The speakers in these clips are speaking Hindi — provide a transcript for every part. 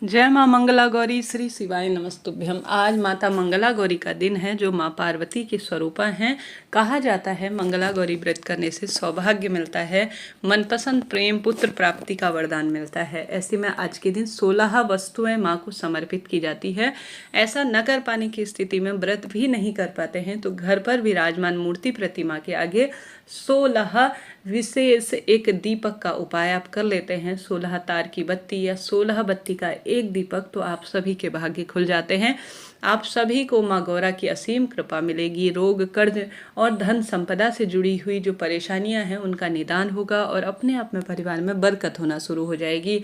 जय माँ मंगला गौरी श्री शिवाय नमस्तुभ्यम। आज माता मंगला गौरी का दिन है जो माँ पार्वती की स्वरूपा हैं। कहा जाता है मंगला गौरी व्रत करने से सौभाग्य मिलता है, मनपसंद प्रेम पुत्र प्राप्ति का वरदान मिलता है। ऐसे में आज के दिन 16 वस्तुएं माँ को समर्पित की जाती है। ऐसा न कर पाने की स्थिति में व्रत भी नहीं कर पाते हैं तो घर पर विराजमान मूर्ति प्रतिमा के आगे 16 विशेष एक दीपक का उपाय आप कर लेते हैं। 16 तार की बत्ती या 16 बत्ती का एक दीपक, तो आप सभी के भाग्य खुल जाते हैं। आप सभी को माँ गौरा की असीम कृपा मिलेगी। रोग कर्ज और धन संपदा से जुड़ी हुई जो परेशानियां हैं उनका निदान होगा और अपने आप में परिवार में बरकत होना शुरू हो जाएगी।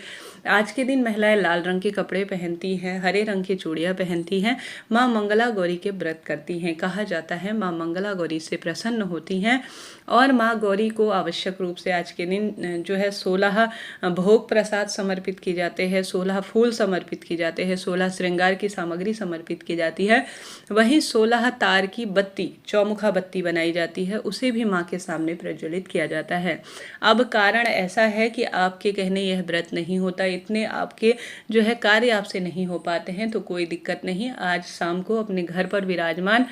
आज के दिन महिलाएं लाल रंग के कपड़े पहनती हैं, हरे रंग की चूड़ियाँ पहनती हैं, माँ मंगला गौरी के व्रत करती हैं। कहा जाता है माँ मंगला गौरी से प्रसन्न होती हैं और माँ गौरी को आवश्यक रूप से आज के दिन जो है 16 भोग प्रसाद समर्पित किए जाते हैं, 16 फूल समर्पित किए जाते हैं, 16 श्रृंगार की सामग्री समर्पित की जाती है। वहीं 16 तार की बत्ती, चौमुखा बत्ती बनाई जाती है, उसे भी माँ के सामने प्रज्वलित किया जाता है। अब कारण ऐसा है कि आपके कहने यह व्रत नहीं होता, इतने आपके जो है कार्य आपसे नहीं हो पाते हैं, तो कोई दिक्कत नहीं। आज शाम को अपने घर पर विराजमान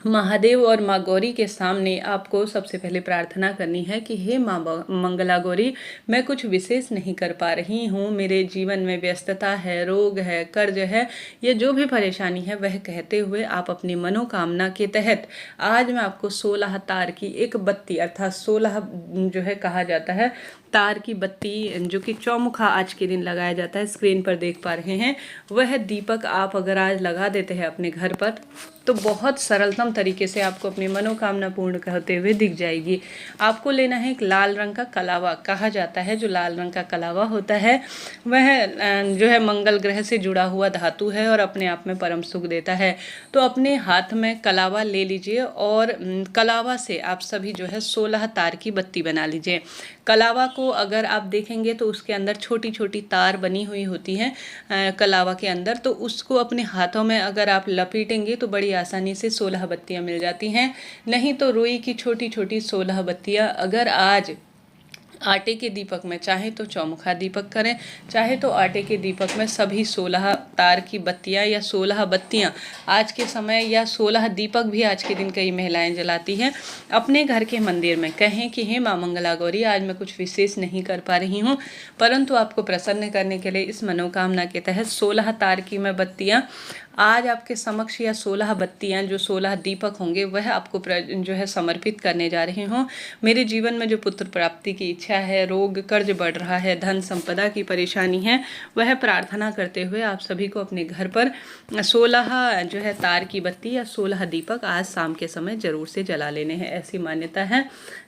महादेव और माँ गौरी के सामने आपको सबसे पहले प्रार्थना करनी है कि हे माँ मंगला गौरी, मैं कुछ विशेष नहीं कर पा रही हूँ, मेरे जीवन में व्यस्तता है, रोग है, कर्ज है, ये जो भी परेशानी है वह कहते हुए आप अपनी मनोकामना के तहत आज मैं आपको 16 तार की एक बत्ती अर्थात 16 जो है कहा जाता है तार की बत्ती जो कि चौमुखा आज के दिन लगाया जाता है, स्क्रीन पर देख पा रहे हैं, वह दीपक आप अगर आज लगा देते हैं अपने घर पर तो बहुत सरलतम तरीके से आपको अपनी मनोकामना पूर्ण करते हुए दिख जाएगी। आपको लेना है एक लाल रंग का कलावा। कहा जाता है जो लाल रंग का कलावा होता है वह जो है मंगल ग्रह से जुड़ा हुआ धातु है और अपने आप में परम सुख देता है। तो अपने हाथ में कलावा ले लीजिए और कलावा से आप सभी जो है 16 तार की बत्ती बना लीजिए। कलावा को अगर आप देखेंगे तो उसके अंदर छोटी छोटी तार बनी हुई होती हैं कलावा के अंदर, तो उसको अपने हाथों में अगर आप लपेटेंगे तो बड़ी आसानी से 16 बत्तियां मिल जाती हैं। नहीं तो रुई की छोटी छोटी 16 बत्तियां अगर आज आटे के दीपक में, चाहे तो चौमुखा दीपक करें, चाहे तो आटे के दीपक में सभी 16 तार की बत्तियां या 16 बत्तियां आज के समय या 16 दीपक भी आज के दिन कई महिलाएं जलाती हैं अपने घर के मंदिर में। कहें कि हे माँ मंगला गौरी, आज मैं कुछ विशेष नहीं कर पा रही हूँ, परंतु आपको प्रसन्न करने के लिए इस मनोकामना के तहत 16 तार की मैं बत्तियाँ आज आपके समक्ष या 16 बत्तियां जो 16 दीपक होंगे वह आपको जो है समर्पित करने जा रही हूँ। मेरे जीवन में जो पुत्र प्राप्ति की इच्छा है, रोग कर्ज बढ़ रहा है, धन संपदा की परेशानी है, वह प्रार्थना करते हुए आप सभी को अपने घर पर 16 जो है तार की बत्ती या 16 दीपक आज शाम के समय जरूर से जला लेने हैं। ऐसी मान्यता है।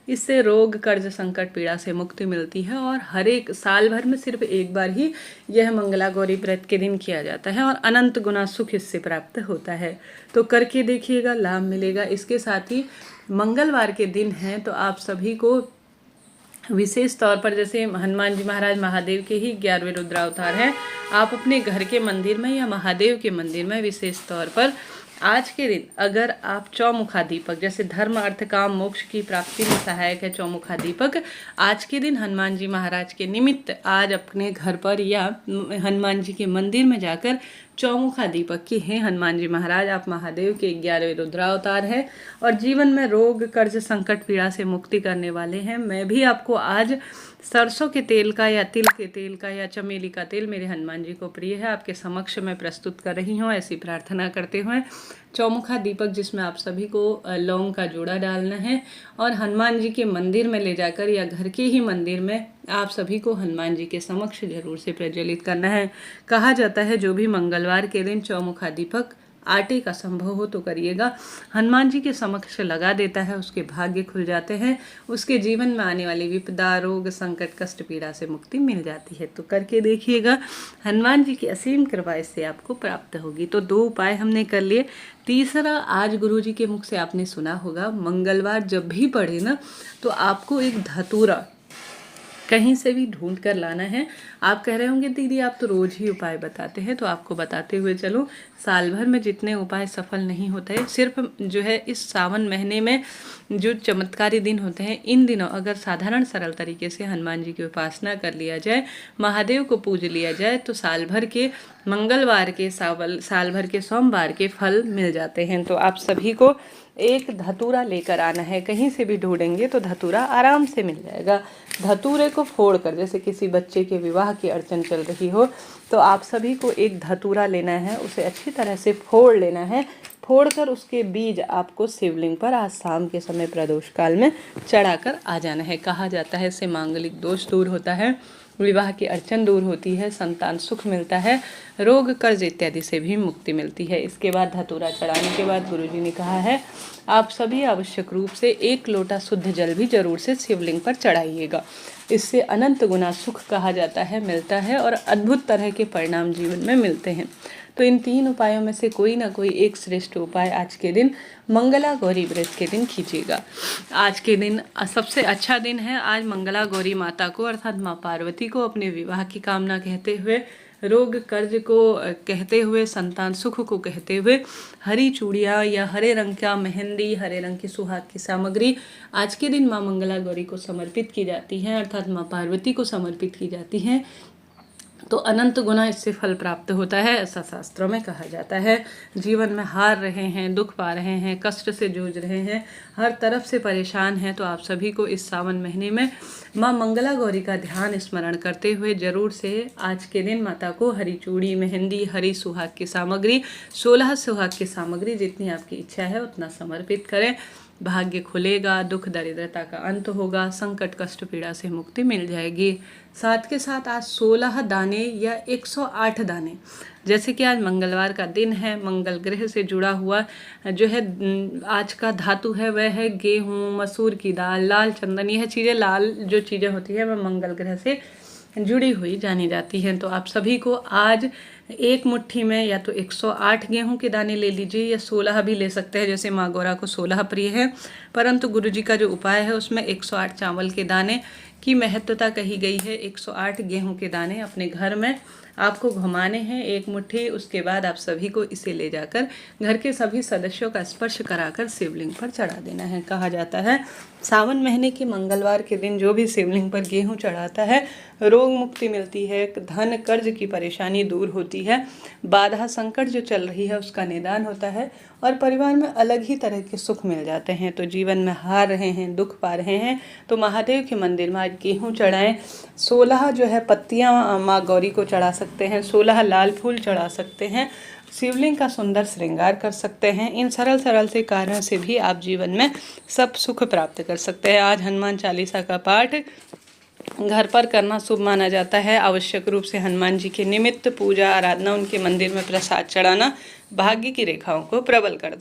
इससे रोग कर्ज संकट पीड़ा से मुक्ति मिलती है और हर एक साल भर में सिर्फ एक बार ही यह मंगला गौरी व्रत के दिन किया जाता है और अनंत गुना सुख इससे प्राप्त होता है। तो करके देखिएगा, लाभ मिलेगा। इसके साथ ही मंगलवार के दिन है तो आप सभी को विशेष तौर पर, जैसे हनुमान जी महाराज महादेव के ही 11वें रुद्रावतार हैं, आप अपने घर के मंदिर में या महादेव के मंदिर में विशेष तौर पर आज के दिन अगर आप चौमुखा दीपक, जैसे धर्म अर्थ काम मोक्ष की प्राप्ति में सहायक है चौमुखा दीपक, आज के दिन हनुमान जी महाराज के निमित्त आज अपने घर पर या हनुमान जी के मंदिर में जाकर चौमुखा दीपक की है हनुमान जी महाराज, आप महादेव के 11वें रुद्रावतार है और जीवन में रोग कर्ज संकट पीड़ा से मुक्ति करने वाले हैं। मैं भी आपको आज सरसों के तेल का या तिल के तेल का या चमेली का तेल, मेरे हनुमान जी को प्रिय है, आपके समक्ष में प्रस्तुत कर रही हूँ। ऐसी प्रार्थना करते हुए चौमुखा दीपक जिसमें आप सभी को लौंग का जोड़ा डालना है और हनुमान जी के मंदिर में ले जाकर या घर के ही मंदिर में आप सभी को हनुमान जी के समक्ष जरूर से प्रज्वलित करना है। कहा जाता है जो भी मंगलवार के दिन चौमुखा दीपक आटे का संभव हो तो करिएगा, हनुमान जी के समक्ष लगा देता है, उसके भाग्य खुल जाते हैं, उसके जीवन में आने वाली विपदा रोग संकट कष्ट पीड़ा से मुक्ति मिल जाती है। तो करके देखिएगा, हनुमान जी की असीम कृपा इससे आपको प्राप्त होगी। तो 2 उपाय हमने कर लिए। तीसरा, आज गुरु जी के मुख से आपने सुना होगा मंगलवार जब भी पढ़े ना तो आपको एक धतूरा कहीं से भी ढूंढ कर लाना है। आप कह रहे होंगे दीदी आप तो रोज़ ही उपाय बताते हैं, तो आपको बताते हुए चलो, साल भर में जितने उपाय सफल नहीं होते हैं, सिर्फ जो है इस सावन महीने में जो चमत्कारी दिन होते हैं, इन दिनों अगर साधारण सरल तरीके से हनुमान जी की उपासना कर लिया जाए, महादेव को पूज लिया जाए, तो साल भर के मंगलवार के साल भर के सोमवार के फल मिल जाते हैं। तो आप सभी को एक धतूरा लेकर आना है। कहीं से भी ढूंढेंगे तो धतूरा आराम से मिल जाएगा। धतूरे को फोड़कर, जैसे किसी बच्चे के विवाह की अड़चन चल रही हो, तो आप सभी को एक धतूरा लेना है, उसे अच्छी तरह से फोड़ लेना है। फोड़कर उसके बीज आपको शिवलिंग पर आज शाम के समय प्रदोष काल में चढ़ाकर आ जाना है। कहा जाता है इससे मांगलिक दोष दूर होता है, विवाह की अड़चन दूर होती है, संतान सुख मिलता है, रोग कर्ज इत्यादि से भी मुक्ति मिलती है। इसके बाद धतूरा चढ़ाने के बाद गुरुजी ने कहा है आप सभी आवश्यक रूप से 1 लोटा शुद्ध जल भी जरूर से शिवलिंग पर चढ़ाइएगा। इससे अनंत गुना सुख कहा जाता है मिलता है और अद्भुत तरह के परिणाम जीवन में मिलते हैं। तो इन 3 उपायों में से कोई ना कोई एक श्रेष्ठ उपाय आज के दिन मंगला गौरी व्रत के दिन कीजिएगा। आज के दिन सबसे अच्छा दिन है। आज मंगला गौरी माता को अर्थात माँ पार्वती को अपने विवाह की कामना कहते हुए, रोग कर्ज को कहते हुए, संतान सुख को कहते हुए हरी चूड़ियाँ या हरे रंग का मेहंदी, हरे रंग की सुहाग की सामग्री आज के दिन माँ मंगला गौरी को समर्पित की जाती है, अर्थात माँ पार्वती को समर्पित की जाती हैं। तो अनंत गुना इससे फल प्राप्त होता है, ऐसा शास्त्रों में कहा जाता है। जीवन में हार रहे हैं, दुख पा रहे हैं, कष्ट से जूझ रहे हैं, हर तरफ से परेशान हैं, तो आप सभी को इस सावन महीने में माँ मंगला गौरी का ध्यान स्मरण करते हुए जरूर से आज के दिन माता को हरी चूड़ी, मेहंदी, हरी सुहाग की सामग्री, 16 सुहाग की सामग्री जितनी आपकी इच्छा है उतना समर्पित करें। भाग्य खुलेगा, दुख दरिद्रता का अंत होगा, संकट कष्ट पीड़ा से मुक्ति मिल जाएगी। साथ के साथ आज 16 दाने या 108 दाने, जैसे कि आज मंगलवार का दिन है, मंगल ग्रह से जुड़ा हुआ जो है आज का धातु है वह है गेहूँ, मसूर की दाल, लाल चंदन, यह चीज़ें, लाल जो चीज़ें होती है वह मंगल ग्रह से जुड़ी हुई जानी जाती हैं। तो आप सभी को आज एक मुट्ठी में या तो 108 गेहूं के दाने ले लीजिए या 16 भी ले सकते हैं, जैसे माँ गौरा को 16 प्रिय है, परंतु गुरुजी का जो उपाय है उसमें 108 चावल के दाने की महत्वता कही गई है। 108 गेहूं के दाने अपने घर में आपको घुमाने हैं, एक मुट्ठी। उसके बाद आप सभी को इसे ले जाकर घर के सभी सदस्यों का स्पर्श कराकर शिवलिंग पर चढ़ा देना है। कहा जाता है सावन महीने के मंगलवार के दिन जो भी शिवलिंग पर गेहूं चढ़ाता है रोग मुक्ति मिलती है, धन कर्ज की परेशानी दूर होती है, बाधा संकट जो चल रही है उसका निदान होता है और परिवार में अलग ही तरह के सुख मिल जाते हैं। तो जीवन में हार रहे हैं, दुख पा रहे हैं, तो महादेव के मंदिर में आज गेहूँ चढ़ाएं। 16 जो है पत्तियाँ माँ गौरी को चढ़ा सकते हैं, 16 लाल फूल चढ़ा सकते हैं, शिवलिंग का सुंदर श्रृंगार कर सकते हैं। इन सरल सरल से कार्यों से भी आप जीवन में सब सुख प्राप्त कर सकते हैं। आज हनुमान चालीसा का पाठ घर पर करना शुभ माना जाता है। आवश्यक रूप से हनुमान जी के निमित्त पूजा आराधना, उनके मंदिर में प्रसाद चढ़ाना भाग्य की रेखाओं को प्रबल करता है।